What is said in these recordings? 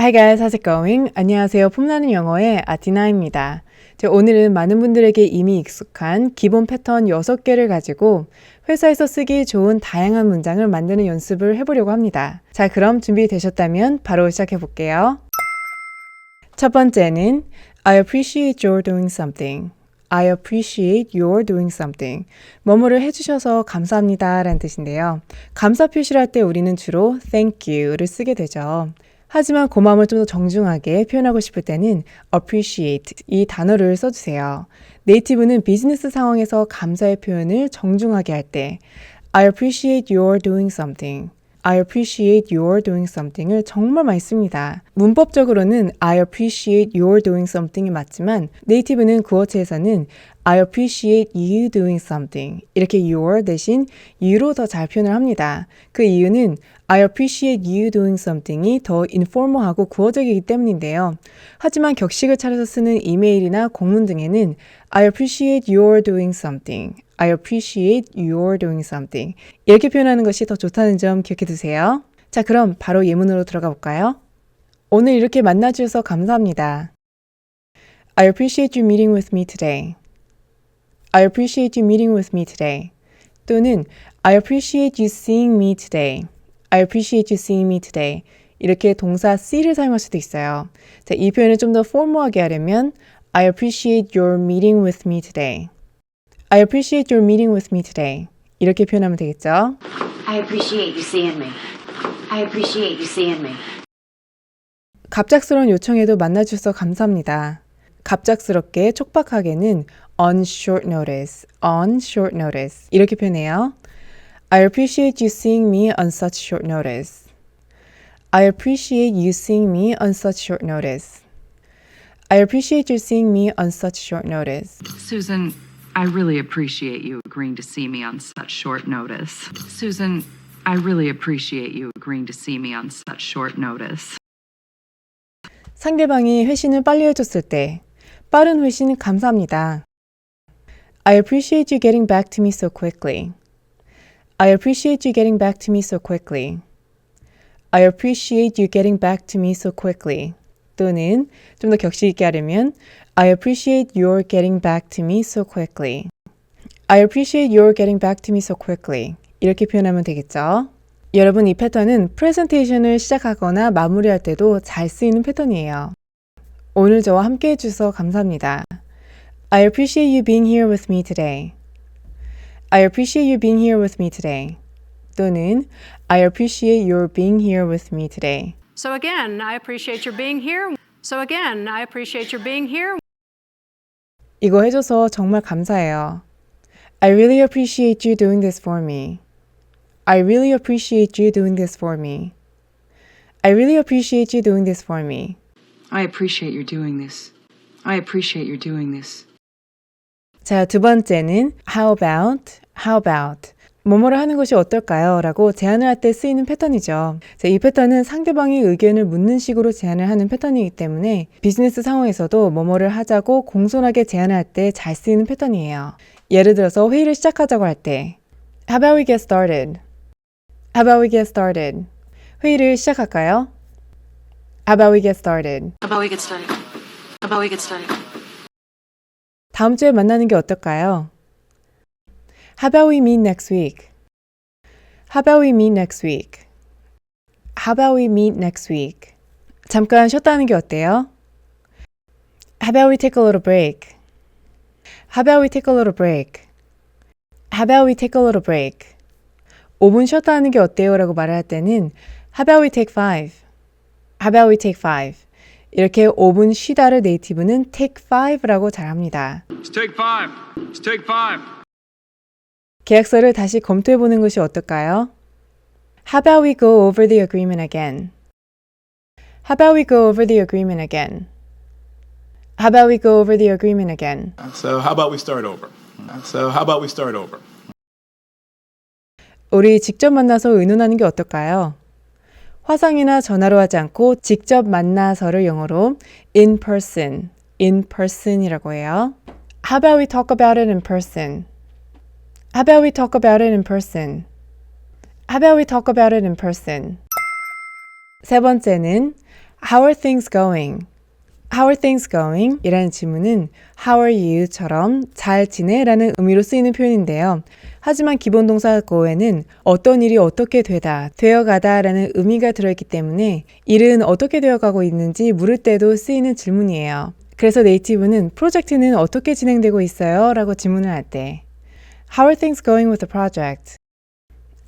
Hi guys, how's it going? 안녕하세요. 폼나는 영어의 아디나입니다. 오늘은 많은 분들에게 이미 익숙한 기본 패턴 6개를 가지고 회사에서 쓰기 좋은 다양한 문장을 만드는 연습을 해보려고 합니다. 자, 그럼 준비되셨다면 바로 시작해 볼게요. 첫 번째는 I appreciate your doing something. I appreciate your doing something. 뭐뭐를 해주셔서 감사합니다 라는 뜻인데요. 감사 표시를 할 때 우리는 주로 thank you를 쓰게 되죠. 하지만 고마움을 좀 더 정중하게 표현하고 싶을 때는 appreciate 이 단어를 써주세요. 네이티브는 비즈니스 상황에서 감사의 표현을 정중하게 할 때 I appreciate your doing something. I appreciate your doing something을 정말 많이 씁니다. 문법적으로는 I appreciate your doing something이 맞지만 네이티브는 구어체에서는 I appreciate you doing something 이렇게 your 대신 you로 더 잘 표현을 합니다. 그 이유는 I appreciate you doing something이 더 인포멀하고 구어적이기 때문인데요. 하지만 격식을 차려서 쓰는 이메일이나 공문 등에는 I appreciate your doing something. I appreciate your doing something. 이렇게 표현하는 것이 더 좋다는 점 기억해 두세요. 자, 그럼 바로 예문으로 들어가 볼까요? 오늘 이렇게 만나주셔서 감사합니다. I appreciate you meeting with me today. I appreciate you meeting with me today. 또는 I appreciate you seeing me today. I appreciate you seeing me today. 이렇게 동사 see를 사용할 수도 있어요. 자, 이 표현을 좀 더 포멀하게 하려면 I appreciate your meeting with me today. I appreciate your meeting with me today. 이렇게 표현하면 되겠죠? I appreciate you seeing me. I appreciate you seeing me. 갑작스러운 요청에도 만나주셔서 감사합니다. 갑작스럽게 촉박하게는 on short notice, on short notice 이렇게 표현해요. I appreciate you seeing me on such short notice. I appreciate you seeing me on such short notice. I appreciate you seeing me on such short notice. Susan, I really appreciate you agreeing to see me on such short notice. Susan, I really appreciate you agreeing to see me on such short notice. 상대방이 회신을 빨리 해줬을 때 빠른 회신 감사합니다. I appreciate you getting back to me so quickly. I appreciate you getting back to me so quickly. I appreciate you getting back to me so quickly. 또는 좀 더 격식 있게 하려면 I appreciate your getting back to me so quickly. I appreciate your getting back to me so quickly. 이렇게 표현하면 되겠죠? 여러분, 이 패턴은 프레젠테이션을 시작하거나 마무리할 때도 잘 쓰이는 패턴이에요. 오늘 저와 함께 해주셔서 감사합니다. I appreciate you being here with me today. I appreciate you being here with me today. 또는 I appreciate your being here with me today. So again, I appreciate your being here. So again, I appreciate your being here. 이거 해줘서 정말 감사해요. I really appreciate you doing this for me. I really appreciate you doing this for me. I really appreciate you doing this for me. I appreciate your doing this. I appreciate your doing this. 자, 두 번째는 how about 뭐뭐를 하는 것이 어떨까요? 라고 제안을 할 때 쓰이는 패턴이죠. 자, 이 패턴은 상대방의 의견을 묻는 식으로 제안을 하는 패턴이기 때문에 비즈니스 상황에서도 뭐뭐를 하자고 공손하게 제안을 할 때 잘 쓰이는 패턴이에요. 예를 들어서 회의를 시작하자고 할 때 How about we get started? How about we get started? 회의를 시작할까요? How about we get started? How about we get started? How about we get started? 다음 주에 만나는 게 어떨까요? How about we meet next week? How about we meet next week? How about we meet next week? 잠깐 쉬었다 하는 게 어때요? How about we take a little break? How about we take a little break? How about we take a little break? 5분 쉬었다 하는 게 어때요? 라고 말을 할 때는 How about we take 5? How about we take 5? 이렇게 5분 쉬다를 네이티브는 take 5라고 잘합니다. Let's take 5. Let's take 5. 계약서를 다시 검토해보는 것이 어떨까요? How about we go over the agreement again? How about we go over the agreement again? How about we go over the agreement again? So how about we start over? So how about we start over? 우리 직접 만나서 의논하는 게 어떨까요? 화상이나 전화로 하지 않고 직접 만나서를 영어로 in person이라고 해요. How about we talk about it in person? How about we talk about it in person? How about we talk about it in person? 세 번째는 How are things going? How are things going? 이라는 질문은 How are you?처럼 잘 지내? 라는 의미로 쓰이는 표현인데요. 하지만 기본 동사 go에는 어떤 일이 어떻게 되다, 되어가다 라는 의미가 들어있기 때문에 일은 어떻게 되어가고 있는지 물을 때도 쓰이는 질문이에요. 그래서 네이티브는 프로젝트는 어떻게 진행되고 있어요? 라고 질문을 할 때 How are things going with the project?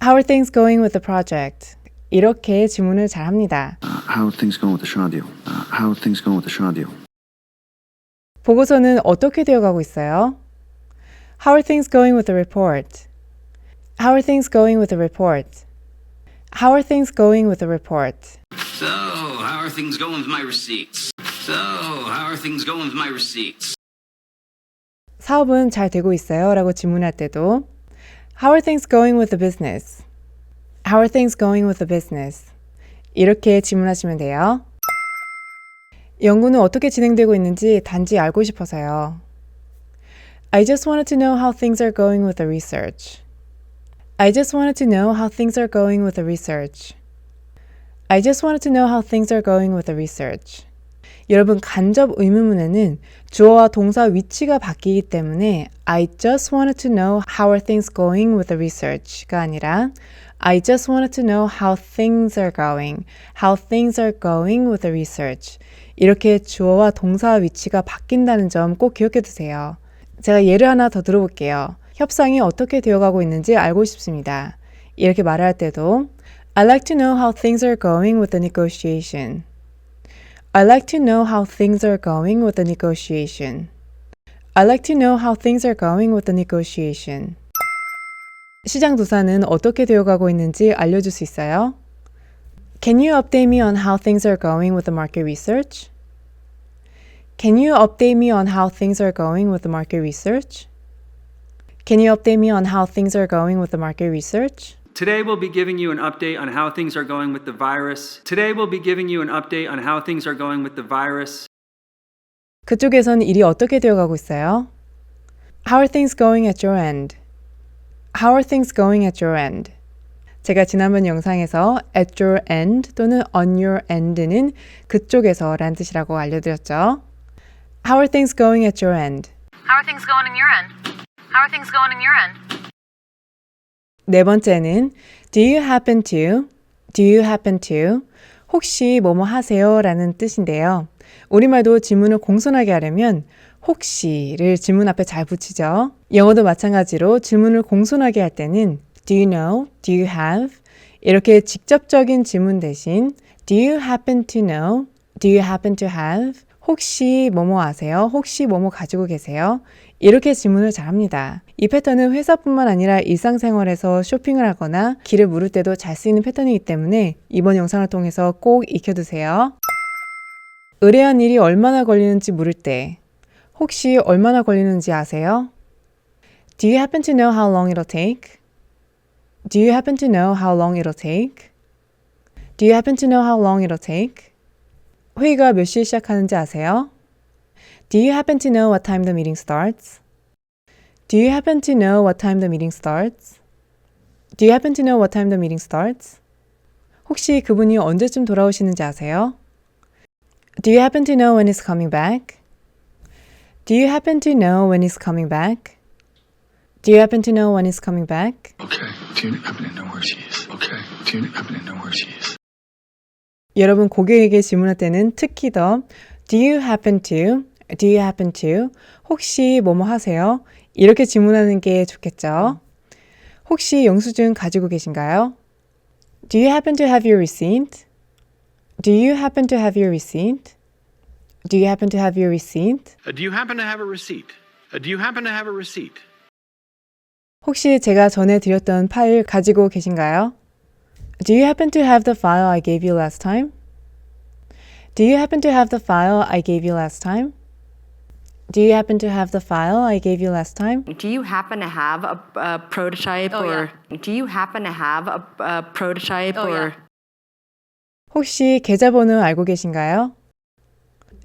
How are things going with the project? 이렇게 질문을 잘 합니다. How are things going with the Shadio? How are things going with the Shadio? 보고서는 어떻게 되어가고 있어요? How are things going with the report? How are things going with the report? How are things going with the report? So, how are things going with my receipts? So, how are things going with my receipts? 사업은 잘 되고 있어요? 라고 질문할 때도 How are things going with the business? How are things going with the business? 이렇게 질문하시면 돼요. 연구는 어떻게 진행되고 있는지 단지 알고 싶어서요. I just wanted to know how things are going with the research. I just wanted to know how things are going with the research. I just wanted to know how things are going with the research. 여러분 간접 의문문에는 주어와 동사 위치가 바뀌기 때문에 I just wanted to know how are things going with the research가 아니라 I just wanted to know how things are going, how things are going with the research. 이렇게 주어와 동사 위치가 바뀐다는 점 꼭 기억해 두세요. 제가 예를 하나 더 들어볼게요. 협상이 어떻게 되어가고 있는지 알고 싶습니다. 이렇게 말할 때도 I'd like to know how things are going with the negotiation. I'd like to know how things are going with the negotiation. I'd like to know how things are going with the negotiation. 시장 조사는 어떻게 되어가고 있는지 알려줄 수 있어요? Can you update me on how things are going with the market research? Can you update me on how things are going with the market research? Can you update me on how things are going with the market research? Today we'll be giving you an update on how things are going with the virus. Today we'll be giving you an update on how things are going with the virus. 그쪽에선 일이 어떻게 되어가고 있어요? How are things going at your end? How are things going at your end? 제가 지난번 영상에서 at your end 또는 on your end는 그쪽에서 라는 뜻이라고 알려드렸죠. How are things going at your end? How are things going in your end? How are things going in your end? 네 번째는 do you happen to 혹시 뭐뭐 하세요? 라는 뜻인데요. 우리말도 질문을 공손하게 하려면 혹시를 질문 앞에 잘 붙이죠. 영어도 마찬가지로 질문을 공손하게 할 때는 do you know, do you have 이렇게 직접적인 질문 대신 do you happen to know, do you happen to have 혹시 뭐뭐 아세요? 혹시 뭐뭐 가지고 계세요? 이렇게 질문을 잘 합니다. 이 패턴은 회사뿐만 아니라 일상생활에서 쇼핑을 하거나 길을 물을 때도 잘 쓰이는 패턴이기 때문에 이번 영상을 통해서 꼭 익혀두세요. 의뢰한 일이 얼마나 걸리는지 물을 때 혹시 얼마나 걸리는지 아세요? Do you happen to know how long it'll take? Do you happen to know how long it'll take? Do you happen to know how long it'll take? 회의가 몇 시에 시작하는지 아세요? Do you happen to know what time the meeting starts? Do you happen to know what time the meeting starts? Do you happen to know what time the meeting starts? 혹시 그분이 언제쯤 돌아오시는지 아세요? Do you happen to know when he's coming back? Do you happen to know when he's coming back? Do you happen to know when he's coming back? Okay. Do you happen to know where she is? Okay. Do you happen to know where she is? 여러분 고객에게 질문할 때는 특히 더 Do you happen to 혹시 뭐뭐 하세요? 이렇게 질문하는 게 좋겠죠. 혹시 영수증 가지고 계신가요? Do you happen to have your receipt? Do you happen to have your receipt? Do you happen to have your receipt? Do you happen to have a receipt? Do you happen to have a receipt? 혹시 제가 전에 드렸던 파일 가지고 계신가요? Do you happen to have the file I gave you last time? Do you happen to have the file I gave you last time? Do you happen to have the file I gave you last time? Do you happen to have a prototype do you happen to have a prototype 혹시 계좌번호 알고 계신가요?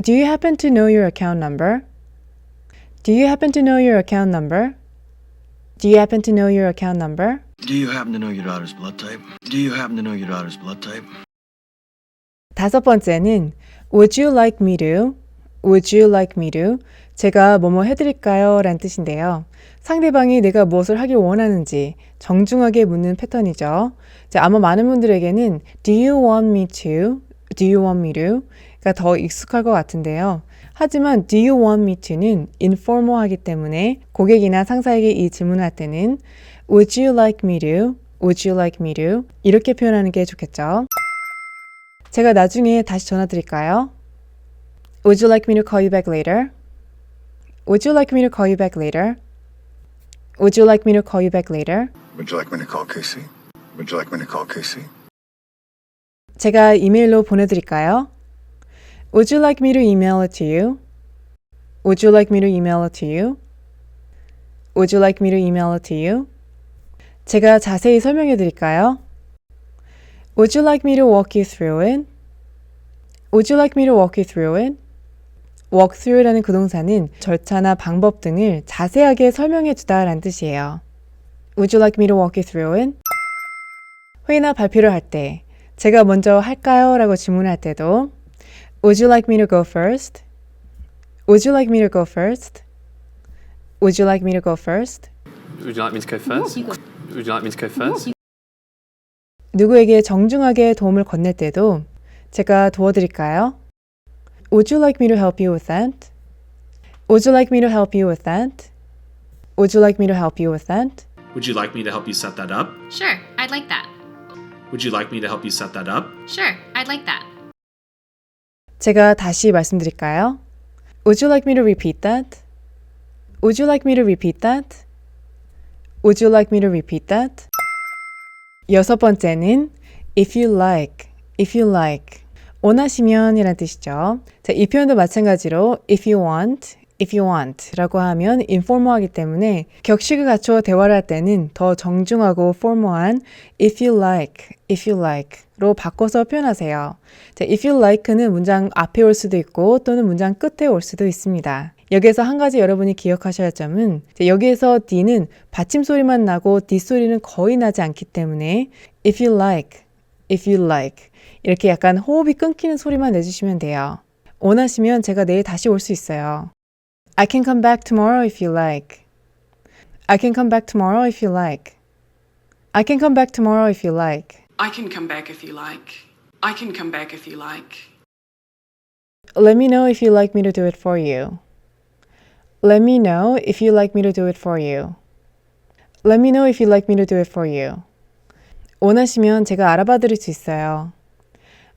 Do you happen to know your account number? Do you happen to know your account number? Do you happen to know your account number? Do you happen to know your daughter's blood type? Do you happen to know your daughter's blood type? 다섯 번째는 Would you like me to? Would you like me to? 제가 뭐뭐 해드릴까요? 라는 뜻인데요. 상대방이 내가 무엇을 하길 원하는지 정중하게 묻는 패턴이죠. 자, 아마 많은 분들에게는 Do you want me to? Do you want me to? 가 더 익숙할 것 같은데요. 하지만 Do you want me to?는 informal하기 때문에 고객이나 상사에게 이 질문을 할 때는 Would you like me to? Would you like me to? 이렇게 표현하는 게 좋겠죠. 제가 나중에 다시 전화 드릴까요? Would you like me to call you back later? Would you like me to call you back later? Would you like me to call you back later? Would you like me to call Casey? Would you like me to call Casey? 제가 이메일로 보내드릴까요? Would you like me to email it to you? Would you like me to email it to you? Would you like me to email it to you? 제가 자세히 설명해 드릴까요? Would you like me to walk you through it? Would you like me to walk you through it? walk through라는 그 동사는 절차나 방법 등을 자세하게 설명해 주다라는 뜻이에요. Would you like me to walk you through it? 회의나 발표를 할 때 제가 먼저 할까요? 라고 질문할 때도 Would you like me to go first? Would you like me to go first? Would you like me to go first? Would you like me to go first? Would you like me to go first? 누구에게 정중하게 도움을 건넬 때도 제가 도와드릴까요? Would you like me to help you with that? Would you like me to help you with that? Would you like me to help you with that? Would you like me to help you set that up? Sure, I'd like that. Would you like me to help you set that up? Sure, I'd like that. 제가 다시 말씀드릴까요? Would you like me to repeat that? Would you like me to repeat that? Would you like me to repeat that? 여섯 번째는 if you like, if you like. 원하시면 이란 뜻이죠. 자, 이 표현도 마찬가지로 if you want 라고 하면 informal하기 때문에 격식을 갖춰 대화를 할 때는 더 정중하고 formal한 if you like 로 바꿔서 표현하세요. 자, if you like는 문장 앞에 올 수도 있고 또는 문장 끝에 올 수도 있습니다. 여기에서 한 가지 여러분이 기억하셔야 할 점은 여기에서 D는 받침 소리만 나고 D 소리는 거의 나지 않기 때문에 if you like 이렇게 약간 호흡이 끊기는 소리만 내주시면 돼요. 원하시면 제가 내일 다시 올 수 있어요. I can come back tomorrow if you like. I can come back tomorrow if you like. I can come back tomorrow if you like. I can come back if you like. I can come back if you like. Let me know if you'd like me to do it for you. Let me know if you'd like me to do it for you. Let me know if you'd like me to do it for you. 원하시면 제가 알아봐 드릴 수 있어요.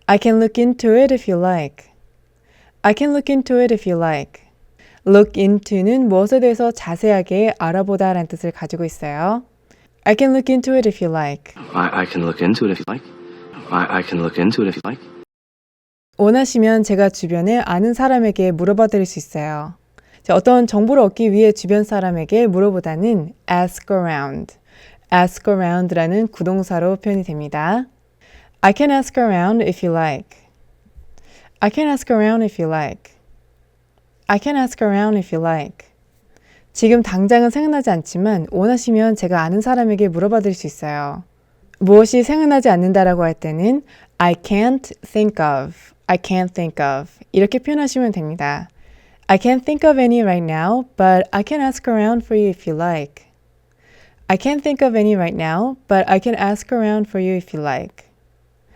I can look into it if you like. I can look into it if you like. Look into는 무엇에 대해서 자세하게 알아보다 라는 뜻을 가지고 있어요. I can look into it if you like. I can look into it if you like. I can look into it if you like. 원하시면 제가 주변에 아는 사람에게 물어봐 드릴 수 있어요. 자, 어떤 정보를 얻기 위해 주변 사람에게 물어보다는 ask around. ask around라는 구동사로 표현이 됩니다. I can ask around if you like. I can ask around if you like. I can ask around if you like. 지금 당장은 생각나지 않지만 원하시면 제가 아는 사람에게 물어봐 드릴 수 있어요. 무엇이 생각나지 않는다라고 할 때는 I can't think of. I can't think of. 이렇게 표현하시면 됩니다. I can't think of any right now, but I can ask around for you if you like. I can't think of any right now, but I can ask around for you if you like.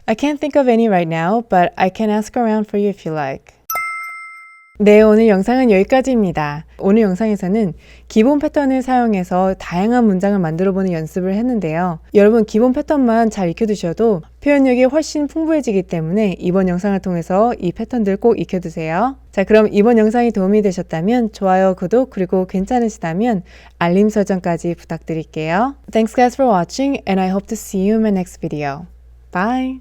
I can't think of any right now, but I can ask around for you if you like. 네, 오늘 영상은 여기까지입니다. 오늘 영상에서는 기본 패턴을 사용해서 다양한 문장을 만들어보는 연습을 했는데요. 여러분 기본 패턴만 잘 익혀두셔도 표현력이 훨씬 풍부해지기 때문에 이번 영상을 통해서 이 패턴들 꼭 익혀두세요. 자, 그럼 이번 영상이 도움이 되셨다면 좋아요, 구독, 그리고 괜찮으시다면 알림 설정까지 부탁드릴게요. Thanks guys for watching and I hope to see you in my next video. Bye!